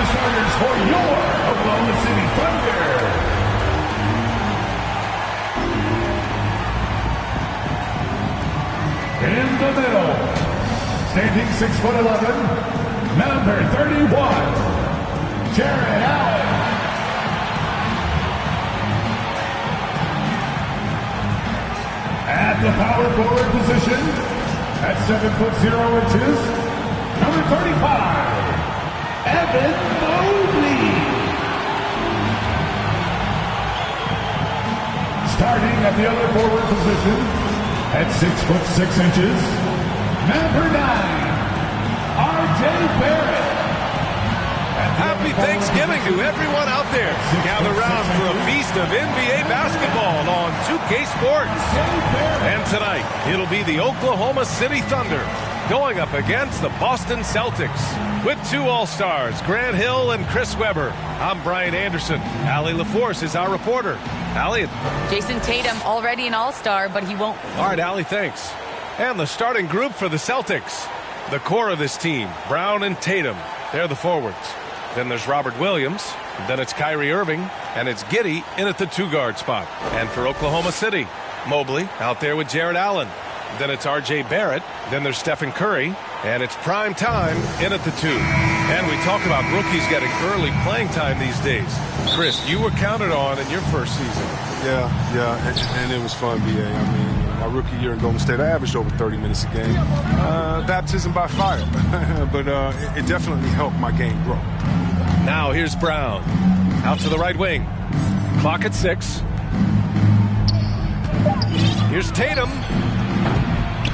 the starters for your Oklahoma City Thunder. In the middle, standing 6'11", number 31, Jared Allen. At the power forward position, at 7'0", number 35, Evan Mobley. Starting at the other forward position, at 6'6", number 9, R.J. Barrett. Happy Thanksgiving to everyone out there. Gather round for a feast of NBA basketball on 2K Sports. And tonight, it'll be the Oklahoma City Thunder going up against the Boston Celtics. With two All-Stars, Grant Hill and Chris Webber. I'm Brian Anderson. Allie LaForce is our reporter. Allie. Jason Tatum, already an All-Star, but he won't. All right, Allie, thanks. And the starting group for the Celtics. The core of this team, Brown and Tatum. They're the forwards. Then there's Robert Williams. Then it's Kyrie Irving. And it's Giddey in at the two-guard spot. And for Oklahoma City, Mobley out there with Jared Allen. Then it's R.J. Barrett. Then there's Stephen Curry. And it's prime time in at the two. And we talk about rookies getting early playing time these days. Chris, you were counted on in your first season. Yeah, and it was fun, B.A. I mean, my rookie year in Golden State, I averaged over 30 minutes a game. Baptism by fire. But it definitely helped my game grow. Now here's Brown. Out to the right wing. Clock at 6. Here's Tatum.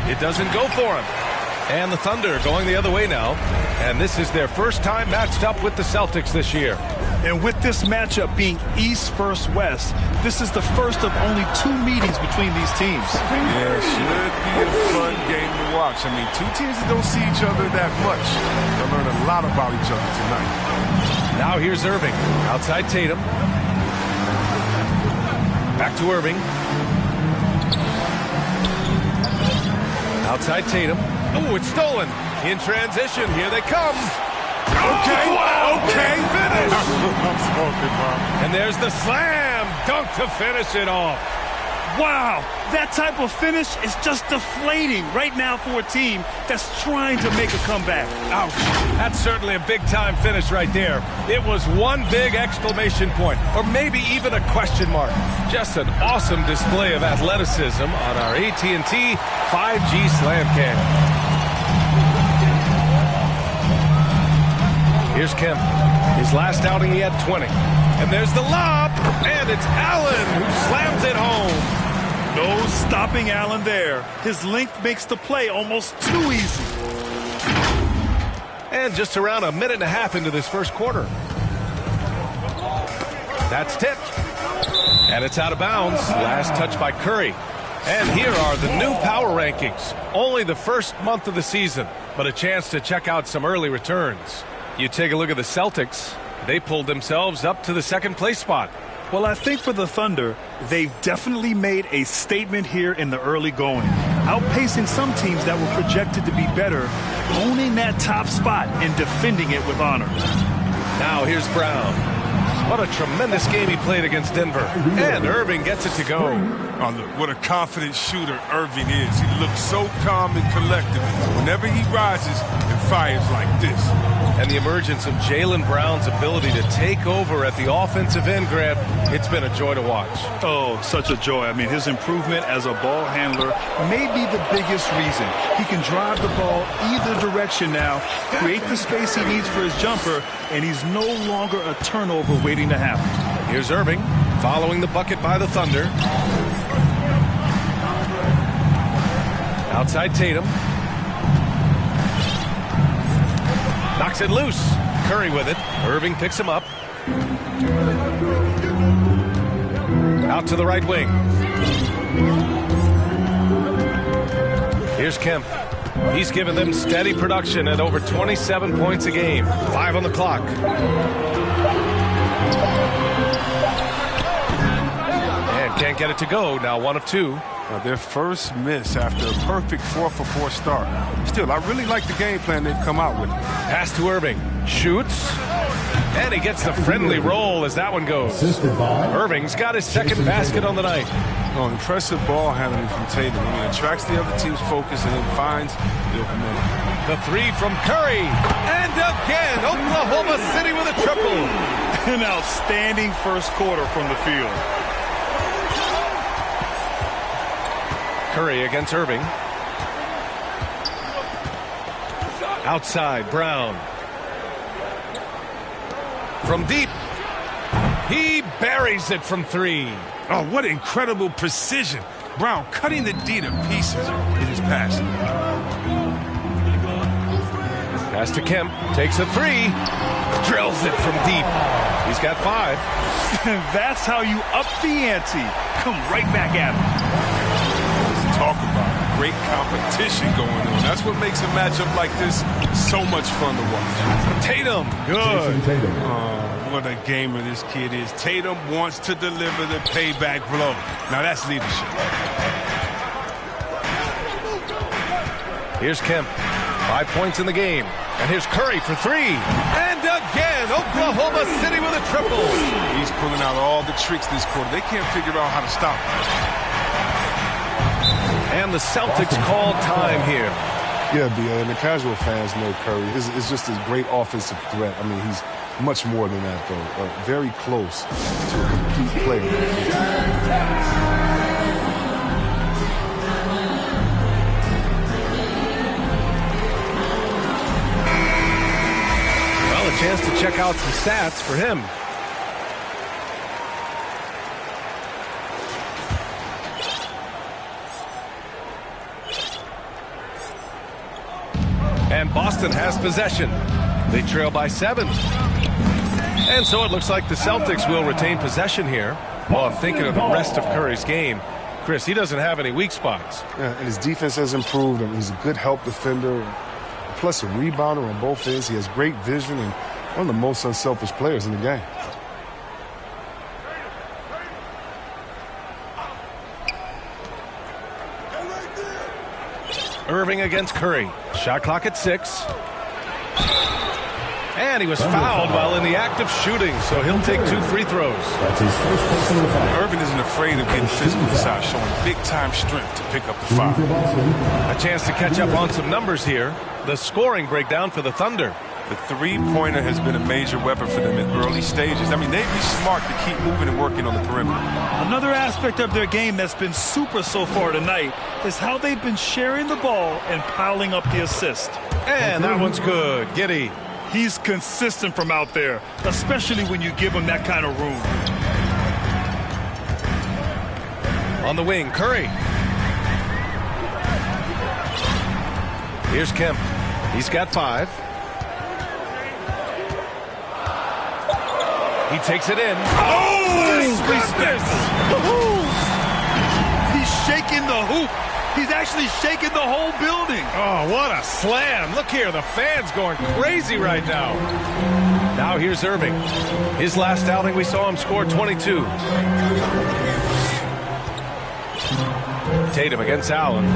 It doesn't go for him. And the Thunder going the other way now. And this is their first time matched up with the Celtics this year. And with this matchup being East versus West, this is the first of only 2 meetings between these teams. Yeah, it should be a fun game to watch. I mean, two teams that don't see each other that much. They'll learn a lot about each other tonight. Now here's Irving. Outside Tatum. Back to Irving. Outside Tatum. Oh, it's stolen. In transition. Here they come. Okay. Wow, okay. Finish. I'm smoking, Bob. And there's the slam dunk to finish it off. Wow, that type of finish is just deflating right now for a team that's trying to make a comeback. Ouch. That's certainly a big-time finish right there. It was one big exclamation point, or maybe even a question mark. Just an awesome display of athleticism on our AT&T 5G Slam Cam. Here's Kemp. His last outing, he had 20. And there's the lob, and it's Allen who slams it home. No stopping Allen there. His length makes the play almost too easy. And just around a minute and a half into this first quarter. That's tipped. And it's out of bounds. Last touch by Curry. And here are the new power rankings. Only the first month of the season, but a chance to check out some early returns. You take a look at the Celtics. They pulled themselves up to the second place spot. Well, I think for the Thunder, they've definitely made a statement here in the early going, outpacing some teams that were projected to be better, owning that top spot and defending it with honor. Now here's Brown. What a tremendous game he played against Denver. And Irving gets it to go. Oh, look, what a confident shooter Irving is. He looks so calm and collected. Whenever he rises and fires like this. And the emergence of Jaylen Brown's ability to take over at the offensive end, Grant, it's been a joy to watch. Oh, such a joy. I mean, his improvement as a ball handler may be the biggest reason. He can drive the ball either direction now, create the space he needs for his jumper, and he's no longer a turnover waiting to happen. Here's Irving, following the bucket by the Thunder. Outside Tatum. Knocks it loose. Curry with it. Irving picks him up. Out to the right wing. Here's Kemp. He's given them steady production at over 27 points a game. 5 on the clock. And can't get it to go. Now 1 of 2. Their first miss after a perfect 4-for-4 start. Still, I really like the game plan they've come out with. Pass to Irving. Shoots. And he gets the friendly roll as that one goes. Irving's got his second basket on the night. Oh, impressive ball handling from Tatum. I mean, attracts the other team's focus and then finds the open man. The three from Curry. And again, Oklahoma City with a triple. An outstanding first quarter from the field. Curry against Irving. Outside, Brown. From deep. He buries it from three. Oh, what incredible precision. Brown cutting the D to pieces in his pass. Pass to Kemp. Takes a three. Drills it from deep. He's got 5. That's how you up the ante. Come right back at him. Talk about great competition going on. That's what makes a matchup like this so much fun to watch. Tatum. Good. What a gamer this kid is. Tatum wants to deliver the payback blow. Now that's leadership. Here's Kemp. 5 points in the game. And here's Curry for 3. And again, Oklahoma City with a triple. He's pulling out all the tricks this quarter. They can't figure out how to stop him. And the Celtics call time here. Yeah, B.A., and the casual fans know Curry. It's just a great offensive threat. I mean, he's much more than that, though. Very close to a complete player. Well, a chance to check out some stats for him. And Boston has possession. They trail by 7. And so it looks like the Celtics will retain possession here. Well, I'm thinking of the rest of Curry's game. Chris, he doesn't have any weak spots. Yeah, and his defense has improved. I mean, he's a good help defender, plus a rebounder on both ends. He has great vision and one of the most unselfish players in the game. Irving against Curry. Shot clock at 6. And he was fouled while in the act of shooting, so he'll take 2 free throws. That's his first personal foul. Irving isn't afraid of getting physical this out, showing big-time strength to pick up the foul. A chance to catch up on some numbers here. The scoring breakdown for the Thunder. The three-pointer has been a major weapon for them in early stages. I mean, they'd be smart to keep moving and working on the perimeter. Another aspect of their game that's been super so far tonight is how they've been sharing the ball and piling up the assist. And that one's good. Giddey. He's consistent from out there, especially when you give him that kind of room. On the wing, Curry. Here's Kemp. He's got 5. He takes it in. Oh, goodness! He's shaking the hoop. He's actually shaking the whole building. Oh, what a slam. Look here, the fans going crazy right now. Now here's Irving. His last outing, we saw him score 22. Tatum against Allen.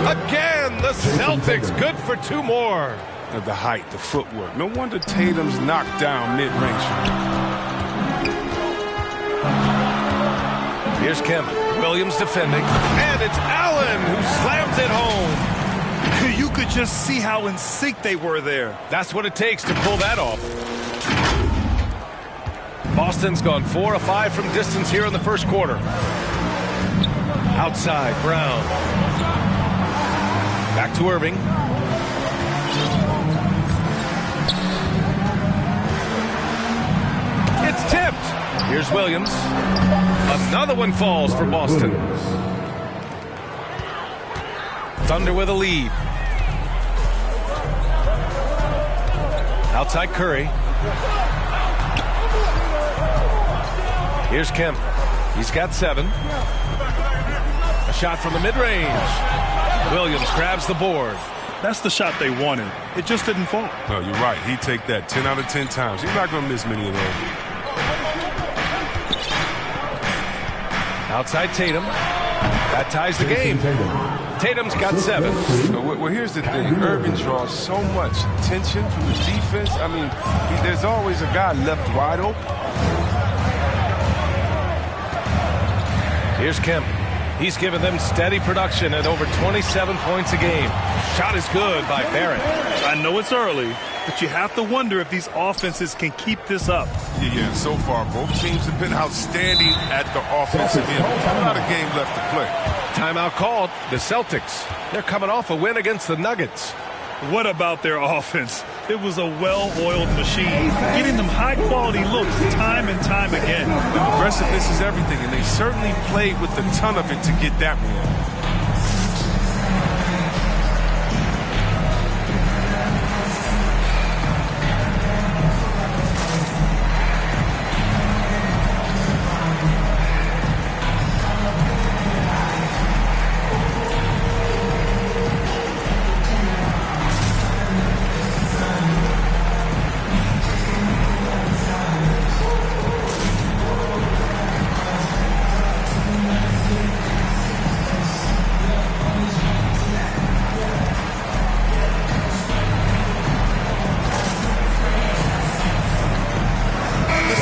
Again, the Celtics good for 2 more. The height, the footwork. No wonder Tatum's knocked down mid-range. Here's Kemp. Williams defending. And it's Allen who slams it home. You could just see how in sync they were there. That's what it takes to pull that off. Boston's gone 4 of 5 from distance here in the first quarter. Outside, Brown. Back to Irving. It's tipped. Here's Williams. Another one falls for Boston. Thunder with a lead. Outside Curry. Here's Kemp. He's got 7. A shot from the mid-range. Williams grabs the board. That's the shot they wanted. It just didn't fall. No, you're right. He'd take that 10 out of 10 times. He's not going to miss many of those. Outside Tatum. That ties the game. Tatum's got 7. Well, here's the thing. Irving draws so much attention from the defense. I mean, there's always a guy left wide open. Here's Kemp. He's given them steady production at over 27 points a game. Shot is good by Barrett. I know it's early, but you have to wonder if these offenses can keep this up. Yeah, so far, both teams have been outstanding at the offensive end. A lot of game left to play. Timeout called. The Celtics. They're coming off a win against the Nuggets. What about their offense? It was a well-oiled machine, getting them high-quality looks time and time again. Aggressiveness is everything, and they certainly played with a ton of it to get that win.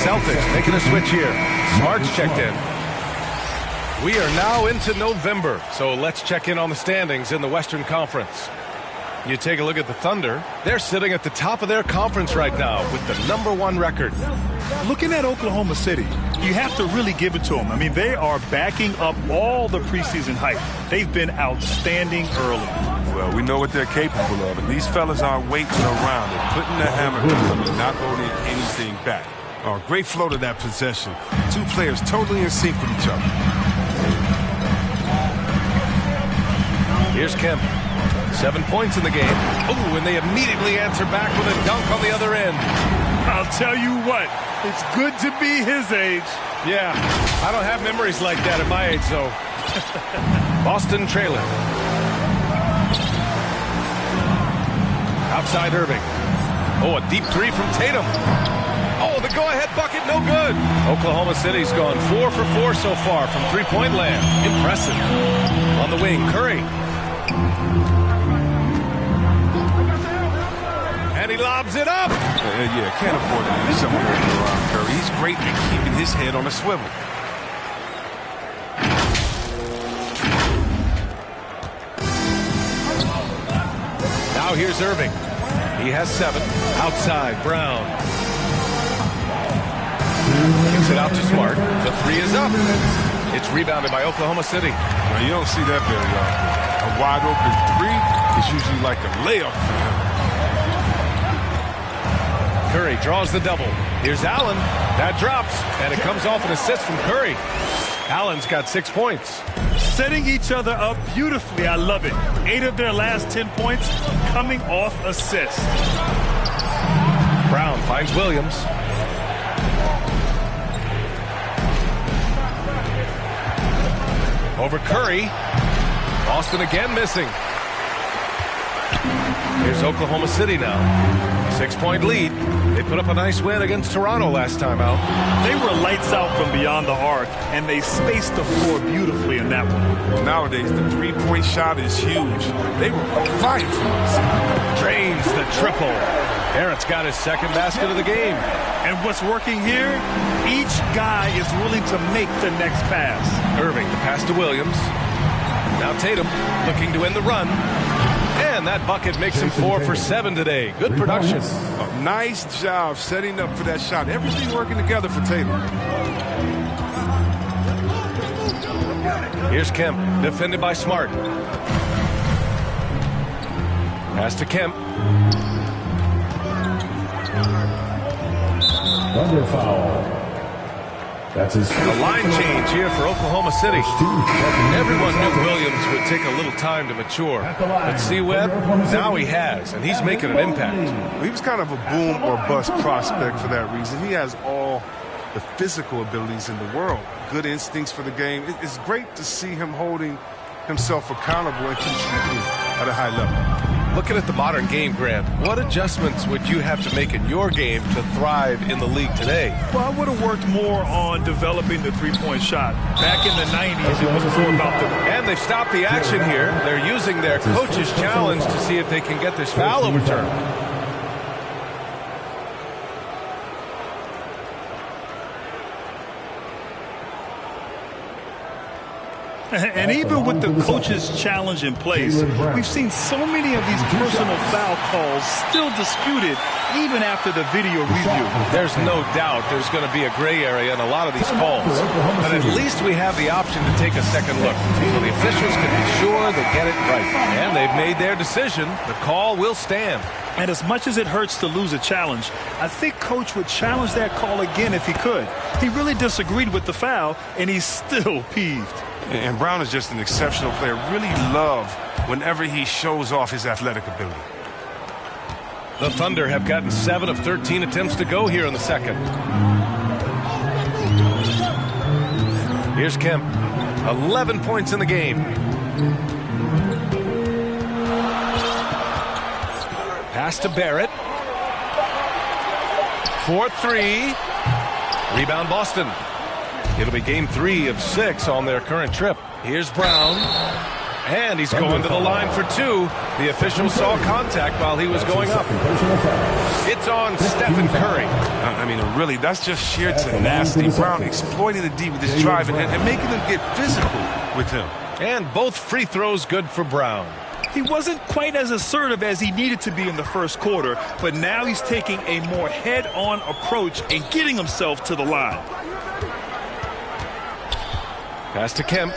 Celtics making a switch here. Smart's checked in. We are now into November, so let's check in on the standings in the Western Conference. You take a look at the Thunder. They're sitting at the top of their conference right now with the #1 record. Looking at Oklahoma City, you have to really give it to them. I mean, they are backing up all the preseason hype. They've been outstanding early. Well, we know what they're capable of, and these fellas aren't waiting around. They're putting the hammer down and not holding anything back. Oh, great flow to that possession. Two players totally in sync with each other. Here's Kemp. 7 points in the game. Oh, and they immediately answer back with a dunk on the other end. I'll tell you what, it's good to be his age. Yeah, I don't have memories like that at my age, though. Boston trailing. Outside Irving. Oh, a deep three from Tatum. Oh, the go-ahead bucket, no good. Oklahoma City's gone 4 for 4 so far from three-point land. Impressive. On the wing, Curry. And he lobs it up. Yeah, can't afford to leave someone around Curry. He's great at keeping his head on a swivel. Now here's Irving. He has 7. Outside, Brown. Kicks it out to Smart. The 3 is up. It's rebounded by Oklahoma City. Now, you don't see that very often. A wide open 3 is usually like a layup for him. Curry draws the double. Here's Allen. That drops, and it comes off an assist from Curry. Allen's got 6 points. Setting each other up beautifully. I love it. 8 of their last 10 points coming off assists. Brown finds Williams. Over Curry. Boston again missing. Here's Oklahoma City now. 6-point lead. They put up a nice win against Toronto last time out. They were lights out from beyond the arc, and they spaced the floor beautifully in that one. Well, nowadays, the three-point shot is huge. They were fighting for it. Drains the triple. Barrett's got his second basket of the game. And what's working here? Each guy is willing to make the next pass. Irving, the pass to Williams. Now Tatum looking to end the run. And that bucket makes him 4 for 7 today. Good production. Nice job setting up for that shot. Everything working together for Tatum. Here's Kemp, defended by Smart. Pass to Kemp. Under foul. That's his A line change here for Oklahoma City. Everyone knew Williams would take a little time to mature. But see, Webb, now he has, and he's making an impact. He was kind of a boom or bust prospect for that reason. He has all the physical abilities in the world, good instincts for the game. It's great to see him holding himself accountable and contributing at a high level. Looking at the modern game, Grant, what adjustments would you have to make in your game to thrive in the league today? Well, I would have worked more on developing the three-point shot. Back in the 90s, it was more about the... And they've stopped the action here. They're using their coach's challenge to see if they can get this foul overturned. And even with the coach's challenge in place, we've seen so many of these personal foul calls still disputed even after the video review. There's no doubt there's going to be a gray area in a lot of these calls. But at least we have the option to take a second look, so the officials can be sure they get it right. And they've made their decision. The call will stand. And as much as it hurts to lose a challenge, I think Coach would challenge that call again if he could. He really disagreed with the foul, and he's still peeved. And Brown is just an exceptional player. Really love whenever he shows off his athletic ability. The Thunder have gotten 7 of 13 attempts to go here in the second. Here's Kemp. 11 points in the game. Pass to Barrett. 4-3. Rebound Boston. It'll be game 3 of 6 on their current trip. Here's Brown. And he's going to the line for 2. The official saw contact while he was going up. It's on Stephen Curry. I mean, really, that's just sheer tenacity. Brown exploiting the D with his drive and making them get physical with him. And both free throws good for Brown. He wasn't quite as assertive as he needed to be in the first quarter, but now he's taking a more head-on approach and getting himself to the line. Pass to Kemp.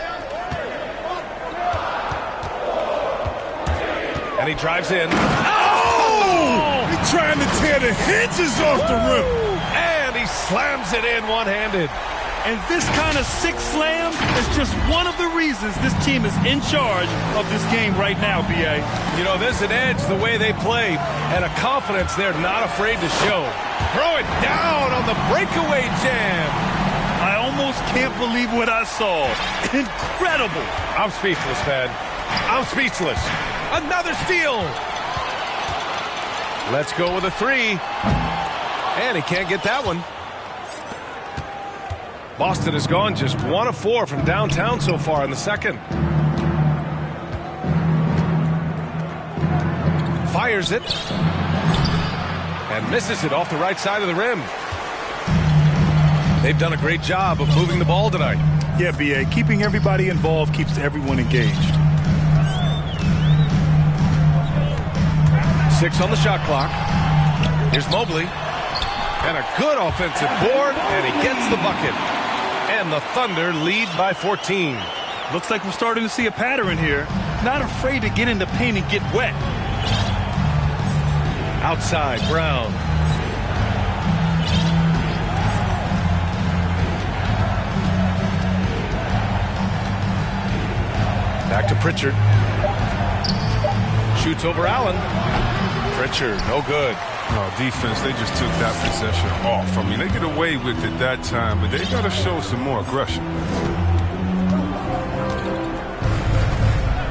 And he drives in. Oh! He's trying to tear the hinges off the rim. And he slams it in one-handed. And this kind of sick slam is just one of the reasons this team is in charge of this game right now, B.A. You know, there's an edge the way they play and a confidence they're not afraid to show. Throw it down on the breakaway jam. I almost can't believe what I saw. Incredible. I'm speechless, man. I'm speechless. Another steal. Let's go with a 3. And he can't get that one. Boston has gone just 1 of 4 from downtown so far in the second. Fires it. And misses it off the right side of the rim. They've done a great job of moving the ball tonight. Yeah, B.A. Keeping everybody involved keeps everyone engaged. 6 on the shot clock. Here's Mobley. And a good offensive board, and he gets the bucket. And the Thunder lead by 14. Looks like we're starting to see a pattern here. Not afraid to get in the paint and get wet. Outside, Brown. Back to Pritchard. Shoots over Allen. Pritchard, no good. Oh, defense, they just took that possession off. I mean, they get away with it that time, but they got to show some more aggression.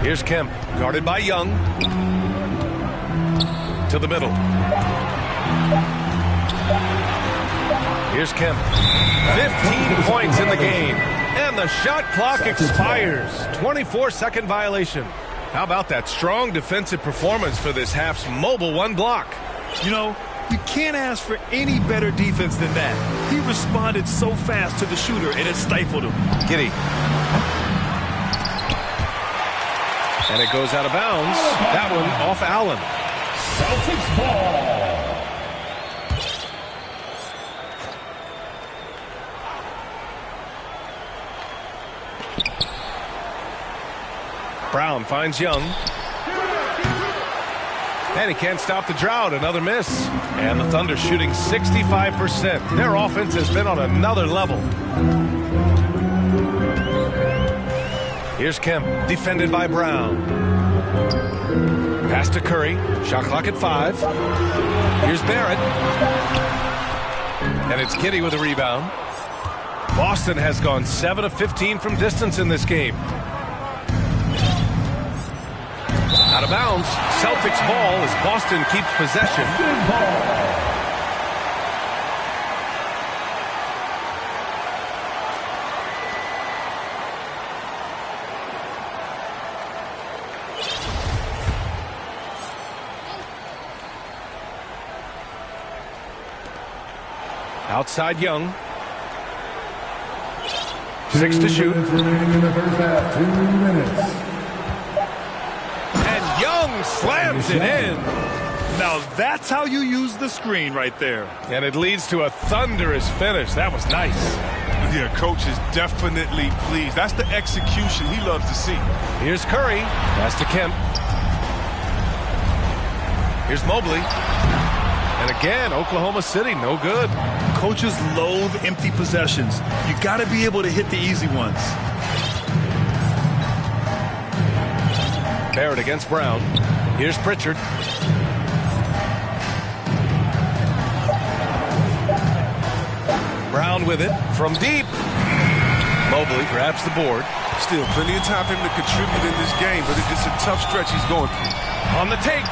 Here's Kemp, guarded by Young. To the middle. Here's Kemp. 15 points in the game. And the shot clock expires. 24-second violation. How about that strong defensive performance for this half's mobile 1 block? You know, you can't ask for any better defense than that. He responded so fast to the shooter, and it stifled him. Giddey. And it goes out of bounds. That one off Allen. Celtics ball. Brown finds Young. And he can't stop the drought. Another miss. And the Thunder shooting 65%. Their offense has been on another level. Here's Kemp, defended by Brown. Pass to Curry. Shot clock at 5. Here's Barrett. And it's Giddey with a rebound. Boston has gone 7 of 15 from distance in this game. Out of bounds. Celtics ball as Boston keeps possession. Good ball. Outside Young. 6 to shoot. Remaining in the first half. 2 minutes. And Young slams it in. Now that's how you use the screen right there. And it leads to a thunderous finish. That was nice. Yeah, coach is definitely pleased. That's the execution he loves to see. Here's Curry. Pass to Kemp. Here's Mobley. And again, Oklahoma City, no good. Coaches loathe empty possessions. You got to be able to hit the easy ones. Barrett against Brown. Here's Pritchard. Brown with it from deep. Mobley grabs the board. Still plenty of time for him to contribute in this game, but it's a tough stretch he's going through. On the take.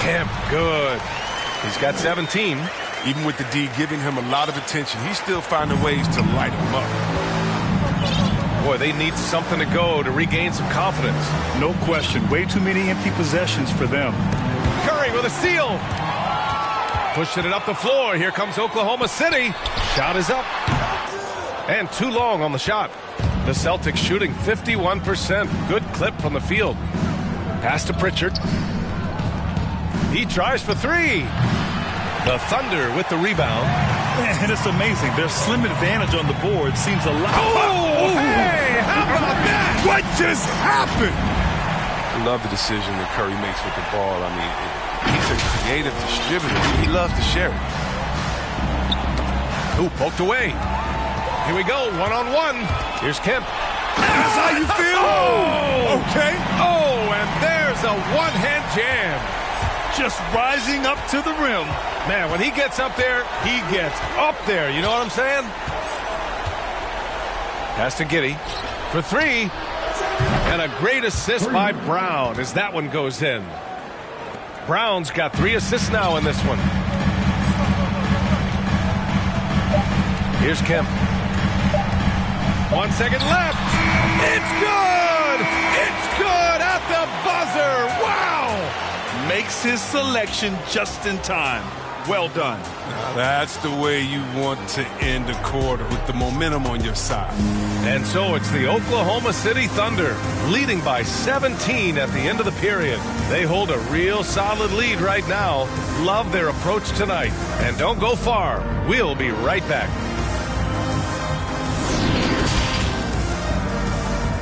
Kemp, good. He's got 17. Even with the D giving him a lot of attention, he's still finding ways to light him up. Boy, they need something to go to regain some confidence. No question. Way too many empty possessions for them. Curry with a steal. Pushing it up the floor. Here comes Oklahoma City. Shot is up. And too long on the shot. The Celtics shooting 51%. Good clip from the field. Pass to Pritchard. He tries for 3. The Thunder with the rebound. And it's amazing. Their slim advantage on the board seems a lot. Oh, hey, how about that? What just happened? I love the decision that Curry makes with the ball. I mean, he's a creative distributor. He loves to share it. Ooh, poked away. Here we go, one-on-one. Here's Kemp. That's how you feel? Oh, okay. Oh, and there's a one-hand jam. Just rising up to the rim. Man, when he gets up there, he gets up there. You know what I'm saying? Pass to Giddey for 3. And a great assist by Brown as that one goes in. Brown's got 3 assists now in this one. Here's Kemp. 1 second left. It's good! It's good at the buzzer! Wow! Makes his selection just in time. Well done. That's the way you want to end a quarter, with the momentum on your side. And so it's the Oklahoma City Thunder leading by 17 at the end of the period. They hold a real solid lead right now. Love their approach tonight. And don't go far. We'll be right back.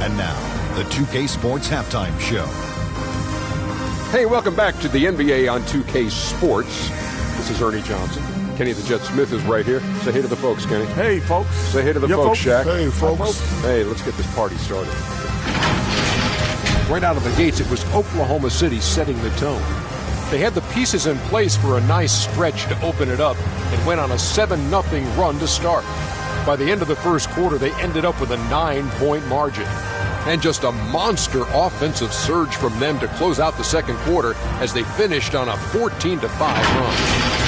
And now, the 2K Sports Halftime Show. Hey, welcome back to the NBA on 2K Sports. This is Ernie Johnson. Kenny the Jet Smith is right here. Say hey to the folks, Kenny. Hey, folks. Say hey to the folks, Shaq. Hey, folks. Hey, let's get this party started. Right out of the gates, it was Oklahoma City setting the tone. They had the pieces in place for a nice stretch to open it up and went on a 7-0 run to start. By the end of the first quarter, they ended up with a 9-point margin. And just a monster offensive surge from them to close out the second quarter as they finished on a 14-5 run.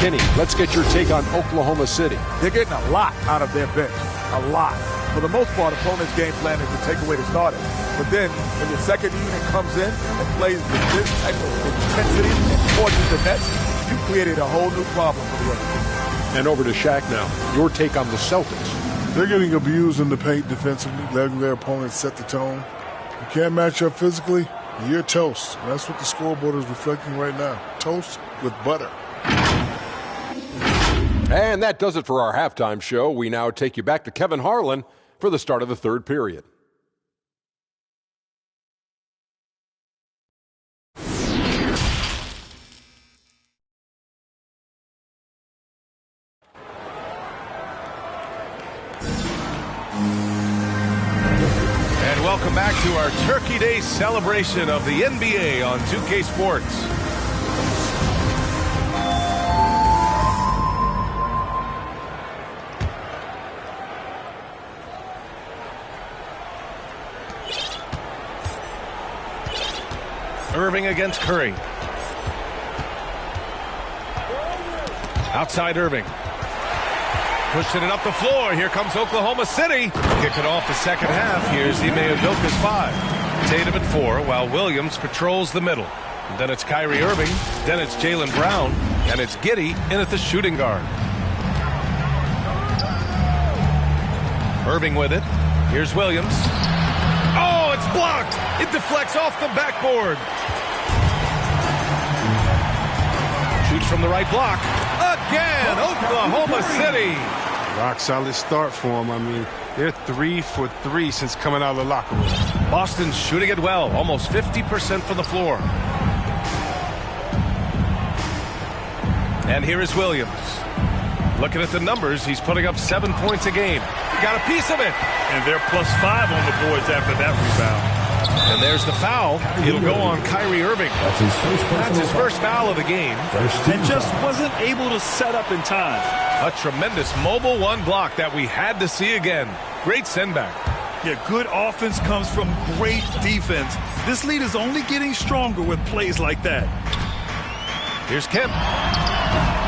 Kenny, let's get your take on Oklahoma City. They're getting a lot out of their bench. A lot. For the most part, opponent's game plan is to take away the starters. But then, when your second unit comes in and plays with this type of intensity and torches the net, you created a whole new problem for the other team. And over to Shaq now. Your take on the Celtics. They're getting abused in the paint defensively, letting their opponents set the tone. You can't match up physically, you're toast. And that's what the scoreboard is reflecting right now. Toast with butter. And that does it for our halftime show. We now take you back to Kevin Harlan for the start of the third period. Welcome back to our Turkey Day celebration of the NBA on 2K Sports. Irving against Curry. Outside Irving. Pushing it up the floor. Here comes Oklahoma City. Kicking off the second half. Here's Ime Udoka's 5. Tatum at 4 while Williams patrols the middle. And then it's Kyrie Irving. Then it's Jaylen Brown. And it's Giddey in at the shooting guard. Irving with it. Here's Williams. Oh, it's blocked. It deflects off the backboard. Shoots from the right block. Again, Oklahoma City. Rock solid start for them. I mean, they're 3 for 3 since coming out of the locker room. Boston's shooting it well, almost 50% from the floor. And here is Williams. Looking at the numbers, he's putting up 7 points a game. Got a piece of it. And they're +5 on the boards after that rebound. And there's the foul. It'll go on Kyrie Irving. That's his first foul of the game. And just wasn't able to set up in time. A tremendous mobile 1 block that we had to see again. Great sendback. Yeah, good offense comes from great defense. This lead is only getting stronger with plays like that. Here's Kemp.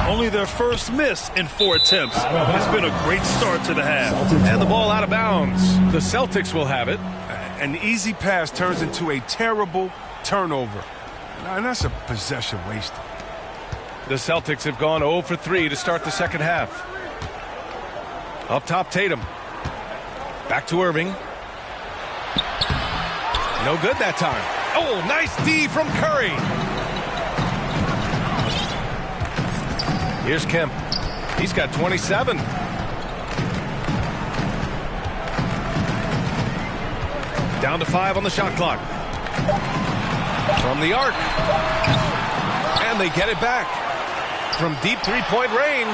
Only their first miss in 4 attempts. It's been a great start to the half. And the ball out of bounds. The Celtics will have it. An easy pass turns into a terrible turnover. And that's a possession wasted. The Celtics have gone 0 for 3 to start the second half. Up top, Tatum. Back to Irving. No good that time. Oh, nice D from Curry. Here's Kemp. He's got 27. Down to 5 on the shot clock. From the arc. And they get it back. From deep 3-point range.